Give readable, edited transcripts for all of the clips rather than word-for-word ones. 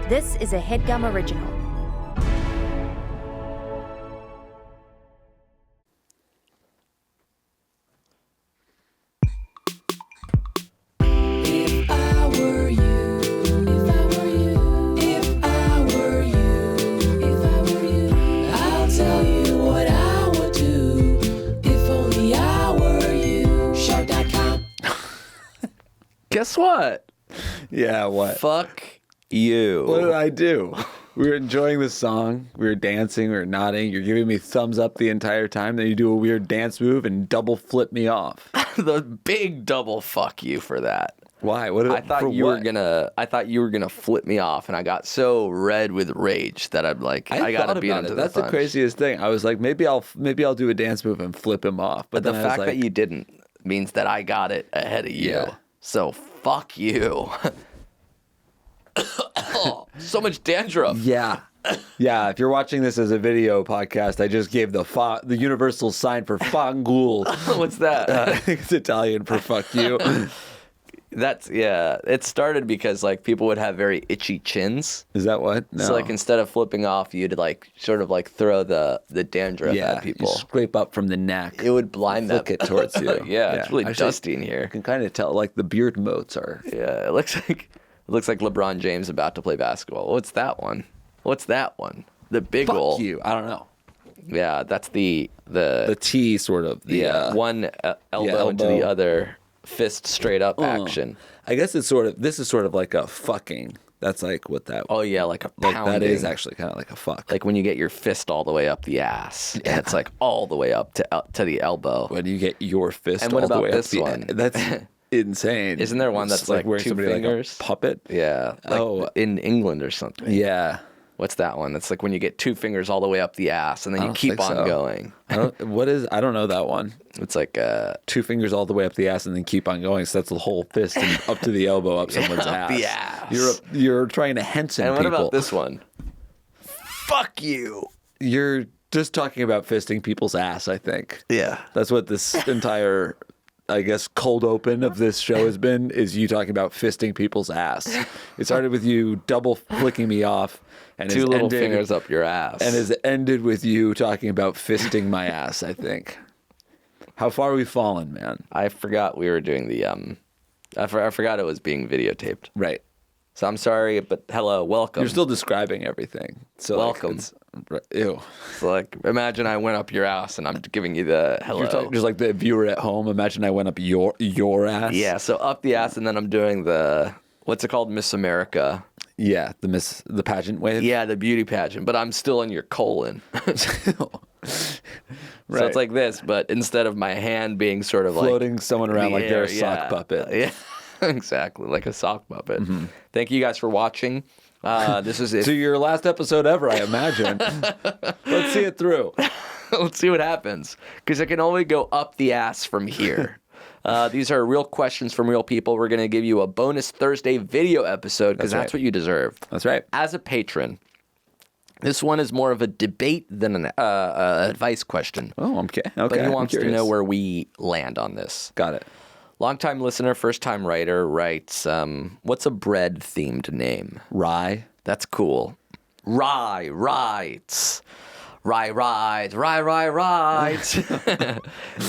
This is a Headgum original. Guess what? Yeah, what? Fuck you. What did I do? We were enjoying the song. We were dancing. We were nodding. You're giving me thumbs up the entire time. Then you do a weird dance move and double flip me off. The big double fuck you for that. Why? I thought you were gonna flip me off, and I got so red with rage that I'm like, I gotta beat him to the That's punch. the craziest thing. I was like, maybe I'll do a dance move and flip him off. But the fact that you didn't means that I got it ahead of you. Yeah. So fuck you. Oh, so much dandruff. Yeah. Yeah, if you're watching this as a video podcast, I just gave the universal sign for fangul. What's that? It's Italian for fuck you. It started because like people would have very itchy chins. Is that what? No. So like instead of flipping off, you'd like sort of like throw the dandruff at people. You scrape up from the neck. It would blind them. Flick it towards you. Yeah, it's really Actually, dusty in here. You can kind of tell like the beard motes are. Yeah, it looks like LeBron James about to play basketball. What's that one? The big Fuck ol'. you. I don't know. Yeah, that's the T sort of. One elbow into the other, fist straight up action. I guess this is sort of like a fucking. That's like what that. Oh yeah, like a pounding. That is actually kind of like a fuck. Like when you get your fist all the way up the ass. Yeah. It's like all the way up to the elbow. When you get your fist and all what the about way this up one? That's insane. Isn't there one that's like where two somebody fingers? like a puppet? Yeah. Like in England or something. Yeah. What's that one? That's like when you get two fingers all the way up the ass and then you keep on going. I don't know that one. It's like two fingers all the way up the ass and then keep on going. So that's the whole fist and up to the elbow up someone's ass. The ass. You're trying to Henson people. And what about this one? Fuck you. You're just talking about fisting people's ass, I think. Yeah. That's what this entire, I guess, cold open of this show has been, is you talking about fisting people's ass. It started with you double flicking me off. And two little fingers up your ass. And has ended with you talking about fisting my ass, I think. How far we've fallen, man. I forgot we were doing the, I forgot it was being videotaped. Right. So I'm sorry, but hello, welcome. You're still describing everything. So welcome. Ew. So like, imagine I went up your ass and I'm giving you the hello. Just like the viewer at home, imagine I went up your ass. Yeah, so up the ass and then I'm doing the, what's it called, Miss America. Yeah, the pageant wave. Yeah, the beauty pageant, but I'm still in your colon. Right. So it's like this, but instead of my hand being sort of floating someone around like they're a sock puppet. Yeah, exactly, like a sock puppet. Mm-hmm. Thank you guys for watching. This is it. To your last episode ever, I imagine. Let's see it through. Let's see what happens, because I can only go up the ass from here. These are real questions from real people. We're going to give you a bonus Thursday video episode because that's what you deserve. That's right. As a patron, this one is more of a debate than an advice question. Oh, okay. But he wants to know where we land on this. Got it. Longtime listener, first-time writer writes, what's a bread-themed name? Rye. That's cool. Rye writes. Rye rides.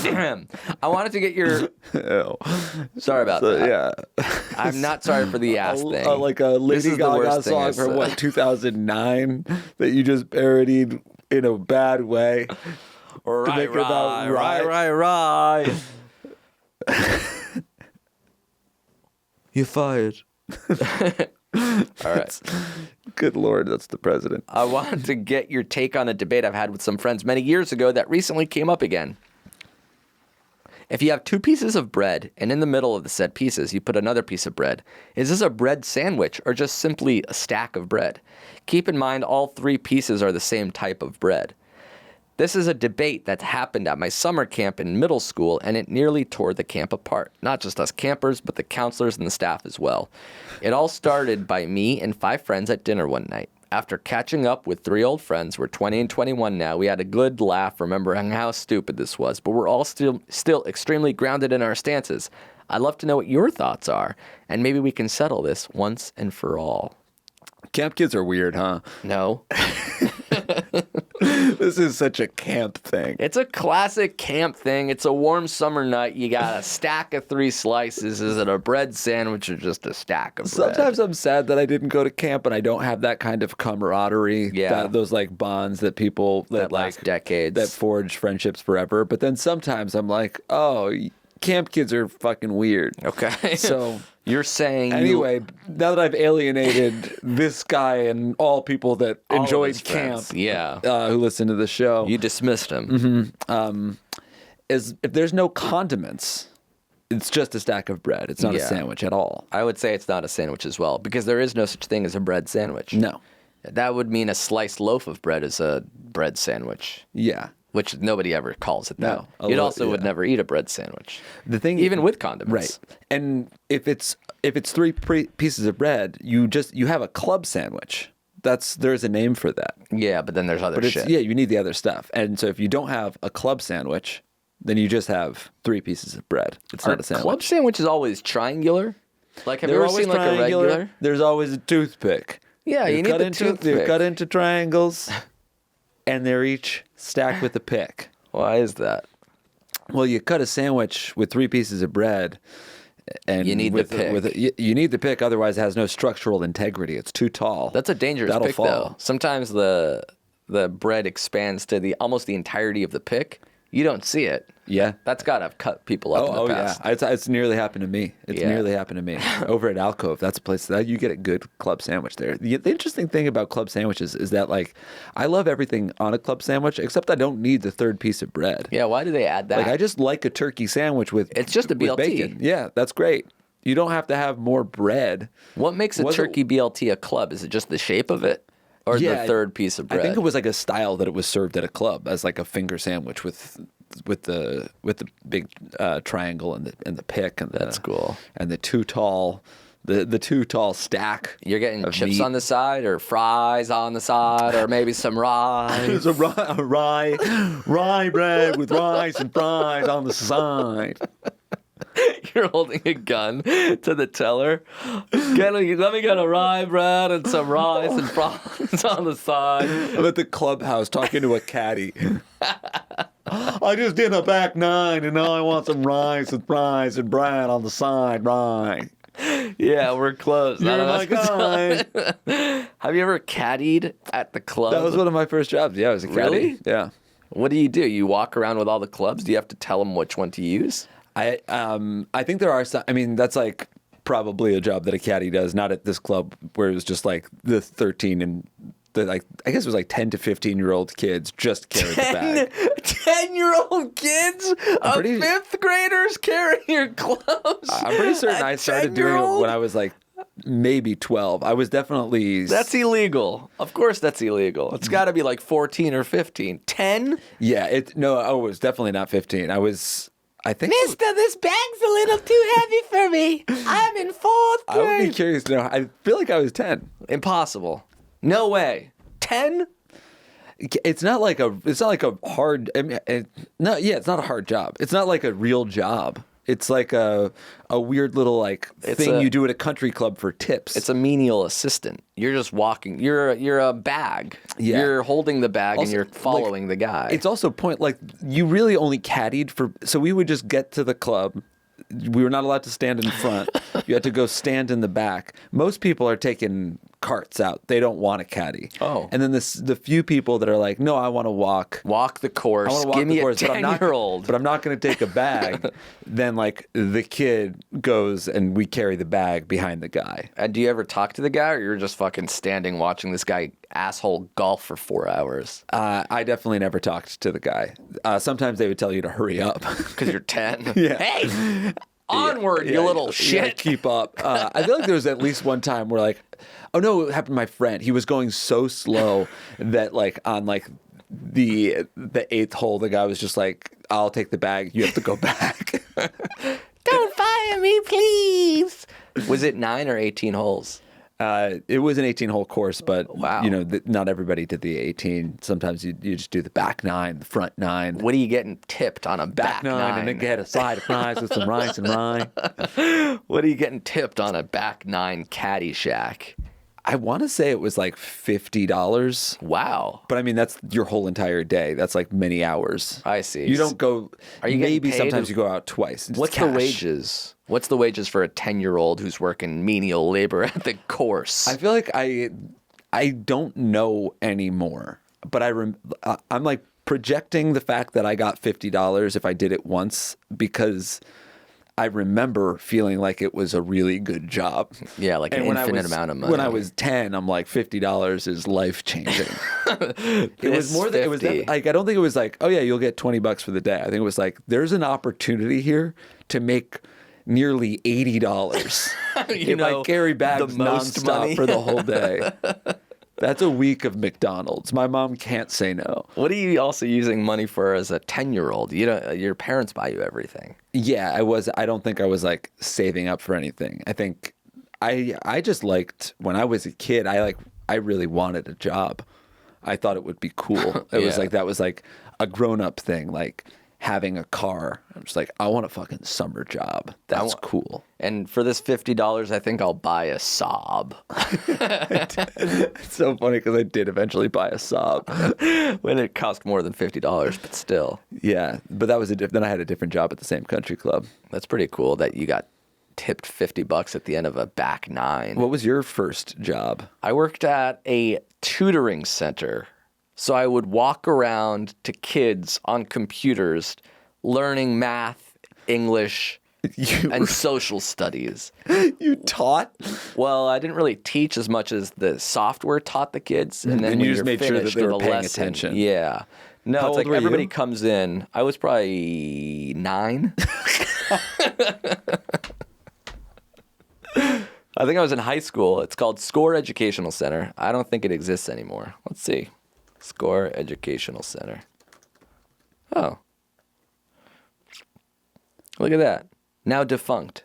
Damn. I wanted to get your... Ew. Sorry about that. Yeah. I'm not sorry for the ass thing. Like a Lady Gaga song from, 2009 that you just parodied in a bad way. Rye. You're fired. All right. Good Lord, that's the president. I wanted to get your take on a debate I've had with some friends many years ago that recently came up again. If you have two pieces of bread, and in the middle of the said pieces you put another piece of bread, is this a bread sandwich or just simply a stack of bread? Keep in mind all three pieces are the same type of bread. This is a debate that happened at my summer camp in middle school, and it nearly tore the camp apart. Not just us campers, but the counselors and the staff as well. It all started by me and 5 friends at dinner one night. After catching up with 3 old friends, we're 20 and 21 now, we had a good laugh remembering how stupid this was, but we're all still extremely grounded in our stances. I'd love to know what your thoughts are, and maybe we can settle this once and for all. Camp kids are weird, huh? No. This is such a camp thing. It's a classic camp thing. It's a warm summer night. You got a stack of 3 slices. Is it a bread sandwich or just a stack of bread? Sometimes I'm sad that I didn't go to camp and I don't have that kind of camaraderie. Yeah. Those like bonds that people that last like decades. that forge friendships forever. But then sometimes I'm like, oh, camp kids are fucking weird. Okay. So you're saying anyway, now that I've alienated this guy and all people that all of enjoyed his camp, friends. Yeah. who listen to the show, You dismissed him. is if there's no condiments, it's just a stack of bread. It's not a Yeah. sandwich at all. I would say it's not a sandwich as well, because there is no such thing as a bread sandwich. No. That would mean a sliced loaf of bread is a bread sandwich, Yeah. which nobody ever calls it that. No. You'd also would never eat a bread sandwich. The thing, Even with condiments. right? And if it's 3 pieces of bread, you have a club sandwich. There's a name for that. Yeah, but then there's other But it's shit. yeah, you need the other stuff. And so if you don't have a club sandwich, then you just have 3 pieces of bread. It's Are not a sandwich. club sandwich is always triangular? Like, have you They're ever always seen like a triangular. regular? There's always a toothpick. Yeah, you need cut the into, toothpick. They're cut into triangles, and they're each stacked with a pick. Why is that? Well, you cut a sandwich with 3 pieces of bread, and You need the pick. You need the pick, otherwise it has no structural integrity. It's too tall. That's a dangerous That'll pick, fall. though. Sometimes the bread expands to almost the entirety of the pick. You don't see it. Yeah. That's got to have cut people up in the past. yeah. It's nearly happened to me. It's Yeah. nearly happened to me. Over at Alcove, that's a place that you get a good club sandwich there. The interesting thing about club sandwiches is that, like, I love everything on a club sandwich, except I don't need the 3rd piece of bread. Yeah, why do they add that? Like, I just like a turkey sandwich with It's just a with BLT. bacon. Yeah, that's great. You don't have to have more bread. What makes a Was it- turkey BLT a club? Is it just the shape of it? Or the 3rd piece of bread? I think it was like a style that it was served at a club as like a finger sandwich with the big triangle and the pick and That's cool. and the too tall stack. You're getting of chips meat. on the side or fries on the side or maybe some rice. There's a rye bread with rice and fries on the side. You're holding a gun to the teller. Let me get a rye bread and some rice and fries on the side. I'm at the clubhouse talking to a caddy. I just did a back 9 and now I want some rice and fries and bread on the side, right? Yeah, we're close. You're None of my us can guy. tell. Have you ever caddied at the club? That was one of my first jobs. Yeah, I was a caddy. Really? Yeah. What do? You walk around with all the clubs? Do you have to tell them which one to use? I think there are some. I mean, that's like probably a job that a caddy does. Not at this club where it was just like the 13 and the like. I guess it was like 10 to 15-year-old kids just carried the bag. 10-year-old kids of pretty- 5th graders carrying your clubs. I'm pretty certain I started doing it when I was like maybe 12. I was definitely. That's illegal. Of course that's illegal. It's got to be like 14 or 15. 10? Yeah. No, I was definitely not 15. I think. Mister, this bag's a little too heavy for me. I'm in 4th I would be grade. curious to know. I feel like I was 10. Impossible. No way. 10? It's not like a hard. I mean, it's not a hard job. It's not like a real job. It's like a weird little like thing you do at a country club for tips. It's a menial assistant. You're just walking. You're a bag. Yeah. You're holding the bag Also, and you're following the guy. It's also you really only caddied for. So we would just get to the club. We were not allowed to stand in front. You had to go stand in the back. Most people are taking carts out. They don't want a caddy. Oh. And then the few people that are like, no, I want to walk. Walk the course. I want to walk Give the me course, a but I'm not. 10-year-old. But I'm not going to take a bag. Then like the kid goes and we carry the bag behind the guy. And do you ever talk to the guy, or you're just fucking standing watching this guy asshole golf for 4 hours? I definitely never talked to the guy. Sometimes they would tell you to hurry up. Because you're 10. Yeah. Hey, onward, you little shit. Yeah, keep up. I feel like there was at least one time where like, oh no, it happened to my friend. He was going so slow that like on like the 8th hole, the guy was just like, I'll take the bag. You have to go back. Don't fire me, please. Was it 9 or 18 holes? It was an 18-hole course, but Wow. not everybody did the 18. Sometimes you just do the back 9, the front 9. What are you getting tipped on a back 9? and then get a side of fries with some rice and rye. What are you getting tipped on a back 9 Caddyshack? I want to say it was like $50. Wow. But I mean, that's your whole entire day. That's like many hours. I see. You don't go. Are you getting maybe paid? sometimes you go out twice. It's What's cash. the wages? What's the wages for a 10-year-old who's working menial labor at the course? I feel like I don't know anymore. But I'm like projecting the fact that I got $50 if I did it once because I remember feeling like it was a really good job. Yeah, like an infinite amount of money. When I was 10, I'm like, $50 is life changing. It was more than it was. Like, I don't think it was like, oh yeah, you'll get $20 for the day. I think it was like, there's an opportunity here to make nearly $80 if I carry bags nonstop money. for the whole day. That's a week of McDonald's. My mom can't say no. What are you also using money for as a 10-year-old? You don't. Your parents buy you everything. Yeah, I don't think I was like saving up for anything. I think I just liked when I was a kid. I really wanted a job. I thought it would be cool. It was like that was like a grown-up thing, like having a car. I'm just like, I want a fucking summer job. That's cool. And for this $50, I think I'll buy a Saab. It's so funny because I did eventually buy a Saab when it cost more than $50, but still. Yeah, but that was then I had a different job at the same country club. That's pretty cool that you got tipped $50 at the end of a back nine. What was your first job? I worked at a tutoring center. So I would walk around to kids on computers learning math, English, and social studies. You taught? Well, I didn't really teach as much as the software taught the kids. And then you just made sure that they were paying attention. Yeah. No, How it's old like were everybody you? comes in. I was probably 9. I think I was in high school. It's called SCORE Educational Center. I don't think it exists anymore. Let's see. SCORE Educational Center. Oh. Look at that. Now defunct.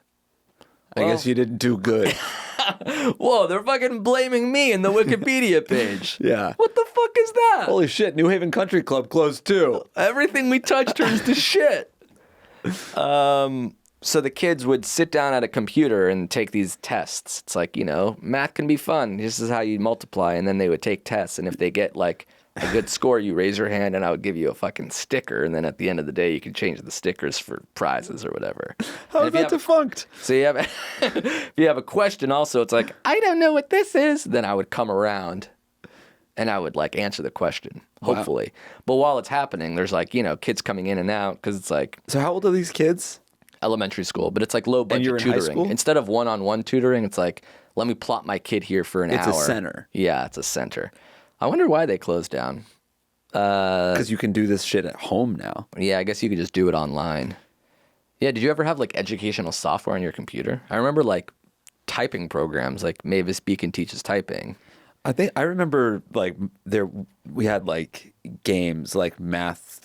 I guess you didn't do good. Whoa, they're fucking blaming me in the Wikipedia page. Yeah. What the fuck is that? Holy shit, New Haven Country Club closed too. Everything we touch turns to shit. So the kids would sit down at a computer and take these tests. It's like, math can be fun. This is how you multiply. And then they would take tests. And if they get like a good score, you raise your hand and I would give you a fucking sticker. And then at the end of the day, you can change the stickers for prizes or whatever. How is that defunct? So you have, if you have a question also, it's like, I don't know what this is. Then I would come around and I would like answer the question, hopefully. Wow. But while it's happening, there's like, kids coming in and out because it's like. So how old are these kids? Elementary school, but it's like low budget you're in tutoring. high school? Instead of one-on-one tutoring, it's like, let me plot my kid here for an hour. It's a center. Yeah, it's a center. I wonder why they closed down. Because you can do this shit at home now. Yeah, I guess you could just do it online. Yeah, did you ever have like educational software on your computer? I remember like typing programs like Mavis Beacon teaches typing. I remember like we had like games like Math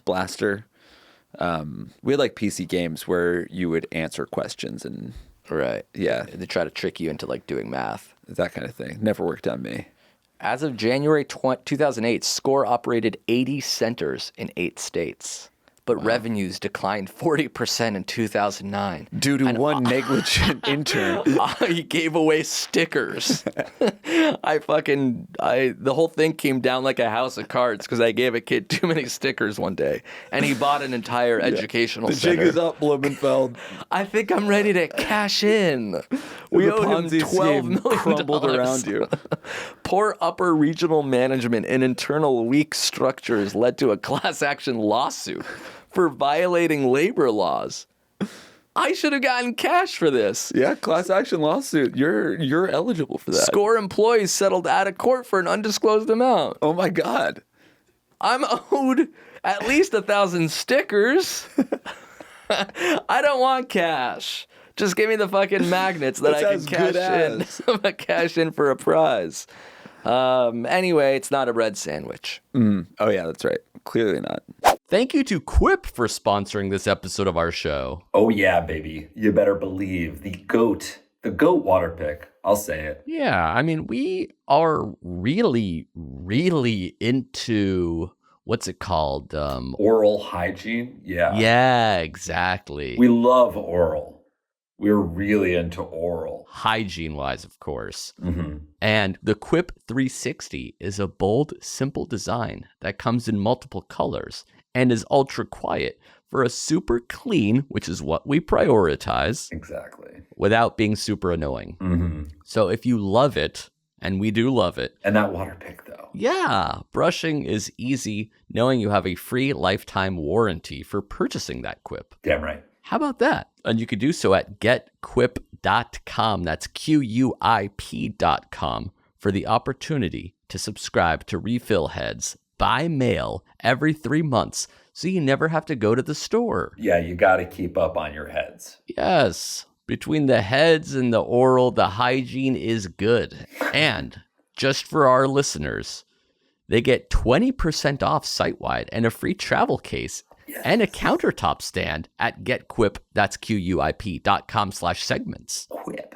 Blaster. We had like PC games where you would answer questions and right. Yeah, They try to trick you into like doing math. That kind of thing. Never worked on me. As of January 2008, SCORE operated 80 centers in 8 states. But revenues declined 40% in 2009. Due to one negligent intern. He gave away stickers. The whole thing came down like a house of cards because I gave a kid too many stickers one day. And he bought an entire educational center. The jig is up, Blumenfeld. I think I'm ready to cash in. We owe him $12 million. Crumbled around you. Poor upper regional management and internal weak structures led to a class action lawsuit for violating labor laws. I should have gotten cash for this. Yeah, class action lawsuit. You're eligible for that. SCORE employees settled out of court for an undisclosed amount. Oh my God. I'm owed at least 1,000 stickers. I don't want cash. Just give me the fucking magnets that I can cash in for a prize. Anyway, it's not a bread sandwich. Oh yeah, that's right. Clearly not. Thank you to Quip for sponsoring this episode of our show. Oh yeah, baby. You better believe the goat water pick. I'll say it. Yeah, I mean, we are really, really into, what's it called? Oral hygiene. Yeah. Yeah, exactly. We love oral. We're really into oral. Hygiene-wise, of course. Mm-hmm. And the Quip 360 is a bold, simple design that comes in multiple colors and is ultra quiet for a super clean, which is what we prioritize, Exactly. without being super annoying. Mm-hmm. So if you love it, and we do love it, And that water pick, though. yeah, brushing is easy knowing you have a free lifetime warranty for purchasing that Quip. Damn right. How about that? And you could do so at getquip.com. That's QUIP.com for the opportunity to subscribe to Refill Heads by mail every 3 months so you never have to go to the store. Yeah, you got to keep up on your heads. Yes, between the heads and the oral, the hygiene is good. And just for our listeners, they get 20% off site-wide and a free travel case and a countertop stand at getquip, that's QUIP.com/segments. Quip,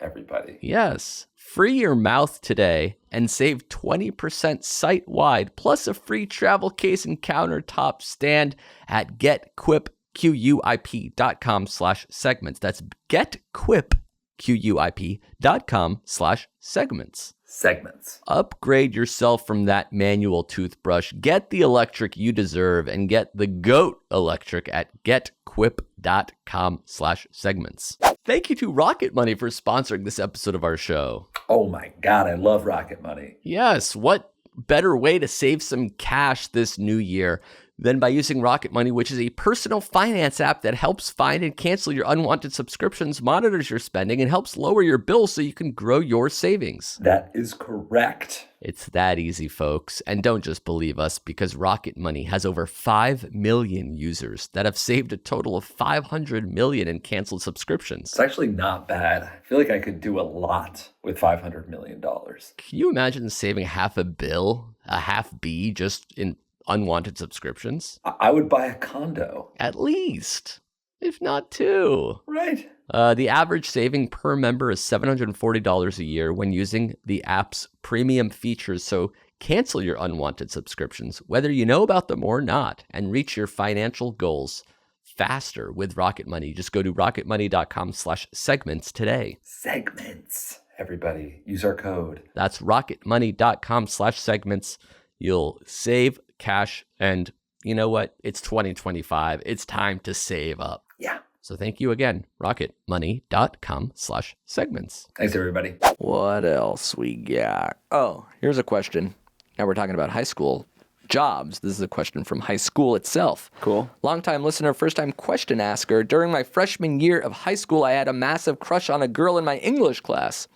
everybody. Yes, free your mouth today and save 20% site-wide plus a free travel case and countertop stand at getquip, QUIP.com/segments. That's getquip, QUIP.com/segments. Segments. Upgrade yourself from that manual toothbrush. Get the electric you deserve and get the GOAT electric at getquip.com/segments. Thank you to Rocket Money for sponsoring this episode of our show. Oh my God, I love Rocket Money. Yes, what better way to save some cash this new year than by using Rocket Money, which is a personal finance app that helps find and cancel your unwanted subscriptions, monitors your spending, and helps lower your bills so you can grow your savings. That is correct. It's that easy, folks. And don't just believe us, because Rocket Money has over 5 million users that have saved a total of 500 million in canceled subscriptions. It's actually not bad. I feel like I could do a lot with $500 million. Can you imagine saving half a bill, a half B, just in unwanted subscriptions? I would buy a condo. At least, if not two. Right. The average saving per member is $740 a year when using the app's premium features. So cancel your unwanted subscriptions, whether you know about them or not, and reach your financial goals faster with Rocket Money. Just go to rocketmoney.com/segments today. Segments. Everybody, use our code. That's rocketmoney.com/segments. You'll save cash, and you know what? It's 2025. It's time to save up. Yeah. So thank you again, rocketmoney.com/segments. Thanks, everybody. What else we got? Oh, here's a question. Now we're talking about high school jobs. This is a question from high school itself. Cool. Longtime listener, first time question asker. During my freshman year of high school, I had a massive crush on a girl in my English class.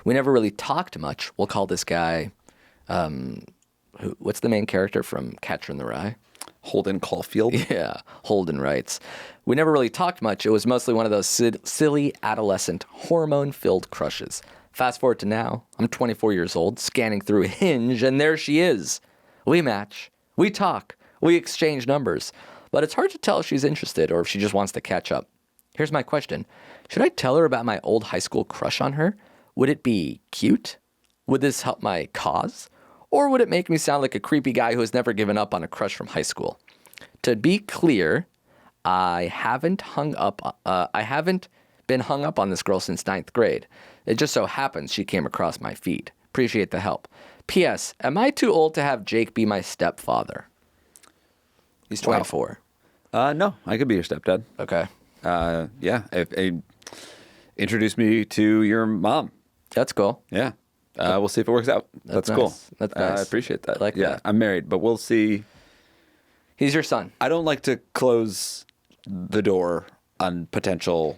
We never really talked much. We'll call this guy, what's the main character from Catcher in the Rye? Holden Caulfield. Yeah, Holden writes. We never really talked much. It was mostly one of those silly adolescent hormone-filled crushes. Fast forward to now, I'm 24 years old, scanning through Hinge, and there she is. We match, we talk, we exchange numbers, but it's hard to tell if she's interested or if she just wants to catch up. Here's my question. Should I tell her about my old high school crush on her? Would it be cute? Would this help my cause? Or would it make me sound like a creepy guy who has never given up on a crush from high school? To be clear, I haven't been hung up on this girl since 9th grade. It just so happens she came across my feed. Appreciate the help. P.S. Am I too old to have Jake be my stepfather? He's 24. No, I could be your stepdad. Okay. Yeah. Introduce me to your mom. That's cool. Yeah. We'll see if it works out. That's cool. nice. That's nice. I appreciate that. I like yeah, that. I'm married, but we'll see. He's your son. I don't like to close the door on potential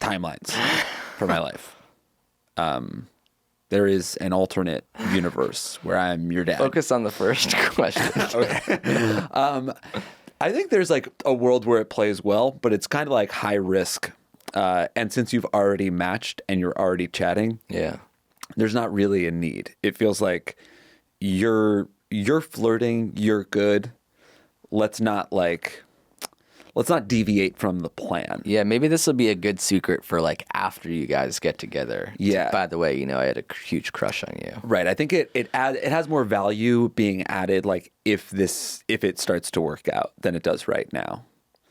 timelines for my life. There is an alternate universe where I'm your dad. Focus on the first question. Okay. I think there's like a world where it plays well, but it's kind of like high risk. And since you've already matched and you're already chatting, Yeah. there's not really a need. It feels like you're flirting, you're good. Let's not deviate from the plan. Yeah, maybe this will be a good secret for like after you guys get together. Yeah. By the way, I had a huge crush on you. Right. I think it has more value being added like if it starts to work out than it does right now.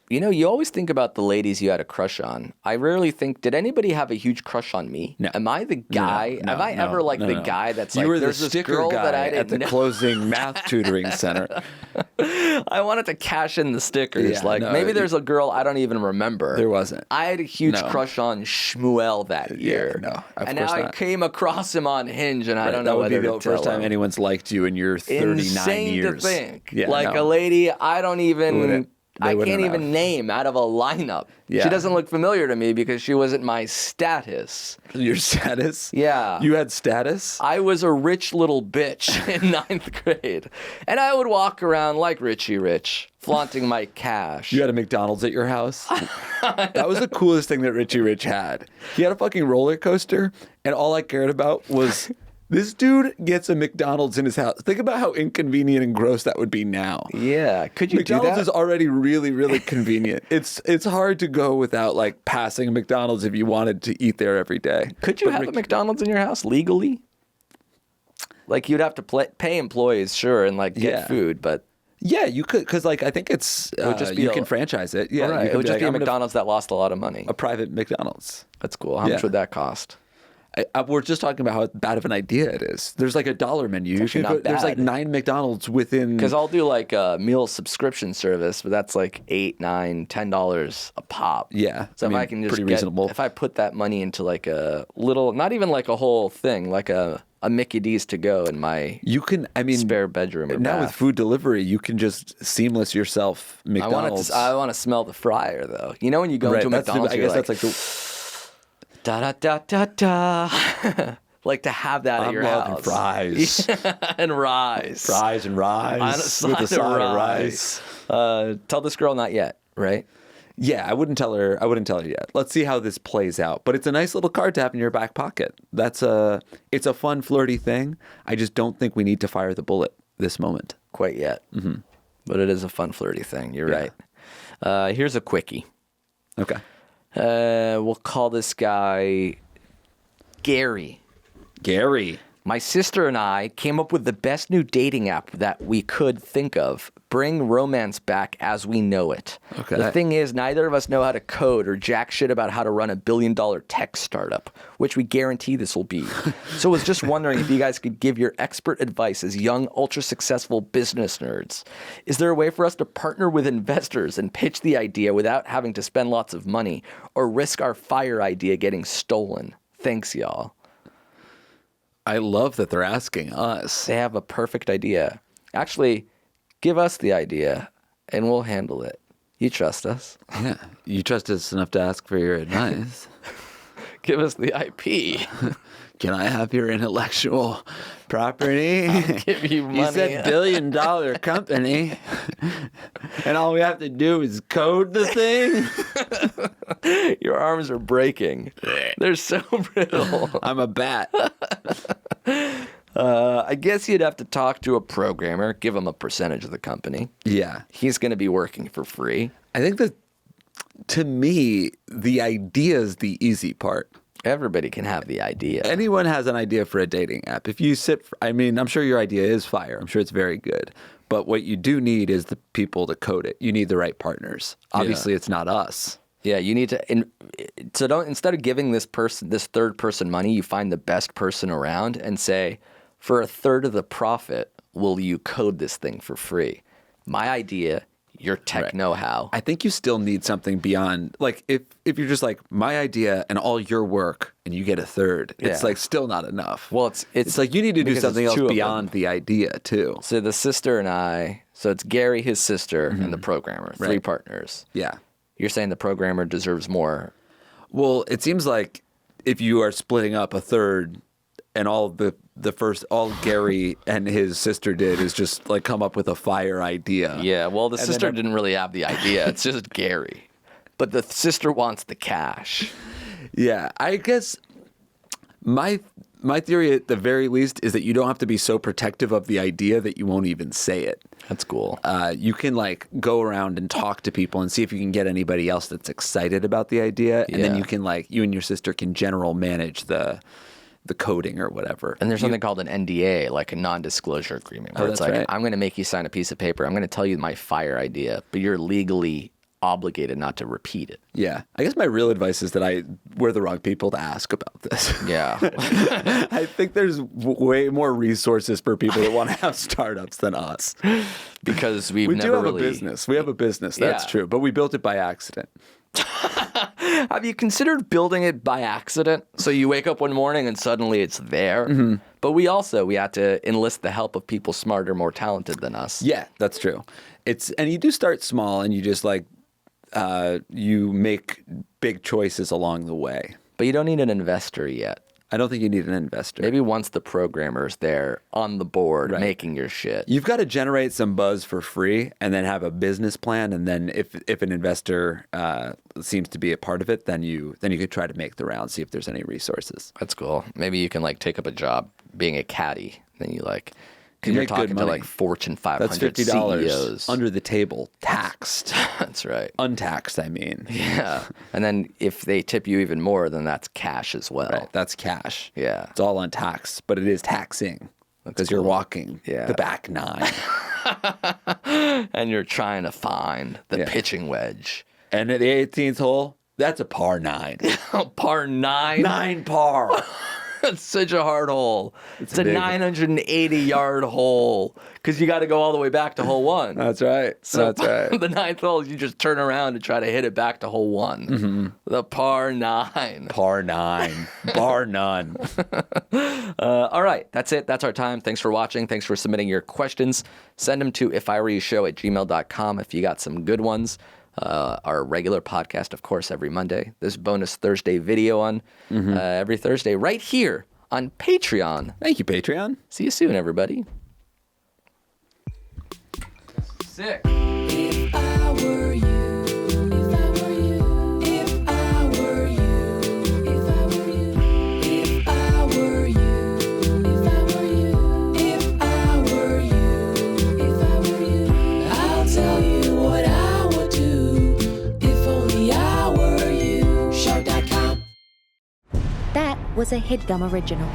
You know, you always think about the ladies you had a crush on. I rarely think, did anybody have a huge crush on me? No. Am I the guy? No, Am I ever like the guy that's you like, were the there's this sticker girl guy that I at didn't the know. closing math tutoring center. I wanted to cash in the stickers. Yeah, like no, maybe there's a girl I don't even remember. There wasn't. I had a huge No. crush on Shmuel that year. no, of and course now I not. came across him on Hinge, and I don't that know would be whether the to first tell time him. anyone's liked you in your 39 Insane years. to think. Yeah, like no. a lady I don't even. Wouldn't- they I wouldn't can't even have. name out of a lineup. Yeah. She doesn't look familiar to me because she wasn't my status. Your status? Yeah. You had status? I was a rich little bitch in 9th grade. And I would walk around like Richie Rich, flaunting my cash. You had a McDonald's at your house? That was the coolest thing that Richie Rich had. He had a fucking roller coaster, and all I cared about was this dude gets a McDonald's in his house. Think about how inconvenient and gross that would be now. Yeah. Could you McDonald's do that? is already really, really convenient. It's hard to go without like passing a McDonald's if you wanted to eat there every day. Could you have a McDonald's in your house legally? Like you'd have to pay employees, sure, and like get Yeah. food, but Yeah, you could, because like I think it's would just be you a- can franchise it. Yeah, right. you It could would just like, be a I'm gonna- McDonald's that lost a lot of money. a private McDonald's. That's cool. How much Yeah. would that cost? We're just talking about how bad of an idea it is. There's like a $1 menu. You actually could not there's like bad. 9 McDonald's within. Because I'll do like a meal subscription service, but that's like $8, $9, $10 a pop. Yeah, So I if mean, I can just pretty get, reasonable. if I put that money into like a little, not even like a whole thing, like a Mickey D's to go in my You can. I mean, spare bedroom or now with bath. food delivery, you can just seamless yourself McDonald's. I want to smell the fryer though. You know when you go into a that's the- McDonald's, I you're guess like, that's like the. da da da da da. Like to have that at I'm your loving house. fries. And rice. Fries and rice On a with side a of side of rice. rice. Tell this girl not yet, right? Yeah, I wouldn't tell her yet. Let's see how this plays out. But it's a nice little card to have in your back pocket. It's a fun, flirty thing. I just don't think we need to fire the bullet this moment. Quite yet. Mm-hmm. But it is a fun, flirty thing. You're Yeah. right. Here's a quickie. Okay. We'll call this guy Gary. Gary. My sister and I came up with the best new dating app that we could think of. Bring romance back as we know it. Okay. The thing is, neither of us know how to code or jack shit about how to run $1 billion tech startup, which we guarantee this will be. So I was just wondering if you guys could give your expert advice as young, ultra-successful business nerds. Is there a way for us to partner with investors and pitch the idea without having to spend lots of money or risk our fire idea getting stolen? Thanks, y'all. I love that they're asking us. They have a perfect idea. Actually, give us the idea and we'll handle it. You trust us. Yeah. You trust us enough to ask for your advice. Give us the IP. Can I have your intellectual property? Give you money. You said $1 billion company, and all we have to do is code the thing. Your arms are breaking. They're so brittle. I'm a bat. I guess you'd have to talk to a programmer, give him a percentage of the company. Yeah, He's going to be working for free. I think that to me, the idea is the easy part. Everybody can have the idea. Anyone has an idea for a dating app. If you I mean, I'm sure your idea is fire. I'm sure it's very good. But what you do need is the people to code it. You need the right partners. Obviously, it's not us. Yeah, you need to. So don't, instead of giving this third person money, you find the best person around and say, for a third of the profit, will you code this thing for free? My idea, your tech know-how. I think you still need something beyond, like, if you're just like, my idea and all your work and you get a third, it's Yeah. like still not enough. Well, it's like you need to do because something it's else two of them. beyond the idea too. So the sister and I, so it's Gary, his sister, and the programmer, three Right. partners. Yeah. You're saying the programmer deserves more. Well, it seems like if you are splitting up a third and all Gary and his sister did is just like come up with a fire idea. Yeah, well, the And sister then- didn't really have the idea. It's just Gary. But the sister wants the cash. Yeah, I guess my theory at the very least is that you don't have to be so protective of the idea that you won't even say it. That's cool. You can like go around and talk to people and see if you can get anybody else that's excited about the idea, and then Yeah. you can you and your sister can general manage the coding or whatever. And there's something called an NDA, like a non-disclosure agreement, where it's that's like, right. I'm going to make you sign a piece of paper. I'm going to tell you my fire idea, but you're legally obligated not to repeat it. Yeah. I guess my real advice is that we're the wrong people to ask about this. Yeah. I think there's way more resources for people that want to have startups than us. Because we do have a business. We have a business. That's true. But we built it by accident. Have you considered building it by accident? So you wake up one morning and suddenly it's there. Mm-hmm. But we had to enlist the help of people smarter, more talented than us. Yeah, that's true. And you do start small and you just you make big choices along the way. But you don't need an investor yet. I don't think you need an investor. Maybe once the programmer's there on the board making your shit. You've got to generate some buzz for free and then have a business plan. And then if an investor seems to be a part of it, then you could try to make the round, see if there's any resources. That's cool. Maybe you can take up a job being a caddy. Then you You you're make talking good money. to Fortune 500 That's $50 CEOs. under the table, taxed. That's right. Untaxed, I mean. Yeah. And then if they tip you even more, then that's cash as well. Right, that's cash. Yeah. It's all untaxed, but it is taxing because you're walking the back nine. And you're trying to find the pitching wedge. And at the 18th hole, that's a par 9. Par 9? 9 par. It's such a hard hole. It's a big 980-yard hole because you got to go all the way back to hole 1. That's right. So That's right. the 9th hole, you just turn around and try to hit it back to hole 1. Mm-hmm. The par 9. Par 9. Bar none. All right. That's it. That's our time. Thanks for watching. Thanks for submitting your questions. Send them to ifiwereyoushow@gmail.com if you got some good ones. Our regular podcast, of course, every Monday. This bonus Thursday video on every Thursday right here on Patreon. Thank you, Patreon. See you soon, everybody. Sick. If I were you, if I were you, if I were you, if I were you, if I were you, if I were you, if I were you, if I were you, I'll tell you what I would do if only I were you. Show.com. That was a Headgum original.